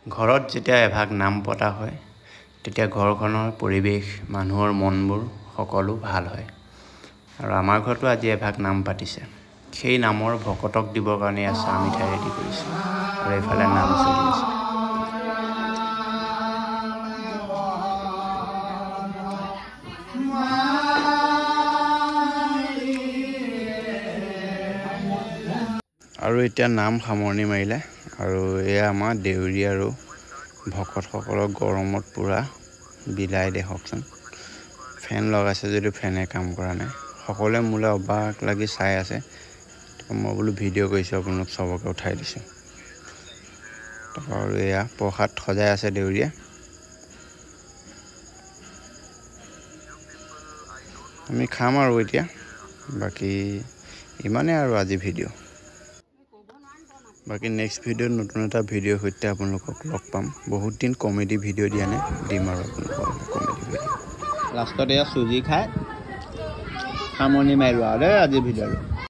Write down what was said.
ঘৰত যেতিয়া এভাগ নাম পতা হয় তেতিয়া ঘৰখনৰ পৰিৱেশ মানুহৰ মনবোৰ সকলো ভাল হয় আৰু আমাৰ ঘৰতো আজি এভাগ নাম পাতিছে সেই নামৰ ভকতক দিবৰ কাৰণে আছা মিঠাই ৰেডি কৰিছে আৰু এইফালে নাম চলি আছে আৰু এতিয়া নাম সামৰণি মাৰিলে আৰু এয়া আমাৰ দেউৰী আৰু ভকতসকলৰ গৰমত পুৰা বিলাই দেখকচোন ফেন লগাইছে যদি ফেনে কাম কৰা নাই সকলোৱে মোলে অবাক লাগি চাই আছে মই বোলো ভিডিঅ' কৰিছোঁ আপোনালোক সবকে উঠাই দিছোঁ আৰু এয়া প্ৰসাদ সজাই আছে দেউৰীয়ে আমি খাম আৰু এতিয়া বাকি ইমানে আৰু আজি ভিডিঅ' বাকি নেক্সট ভিডিঅ'ত নতুন এটা ভিডিঅ'ৰ সৈতে আপোনালোকক লগ পাম বহুত দিন কমেডি ভিডিঅ' দিয়া নাই দিম আৰু আপোনালোকক কমেডি ভিডিঅ' লাষ্টত এয়া চুজি খাই সামৰণি মাৰিলোঁ আৰু আজি ভিডিঅ'টো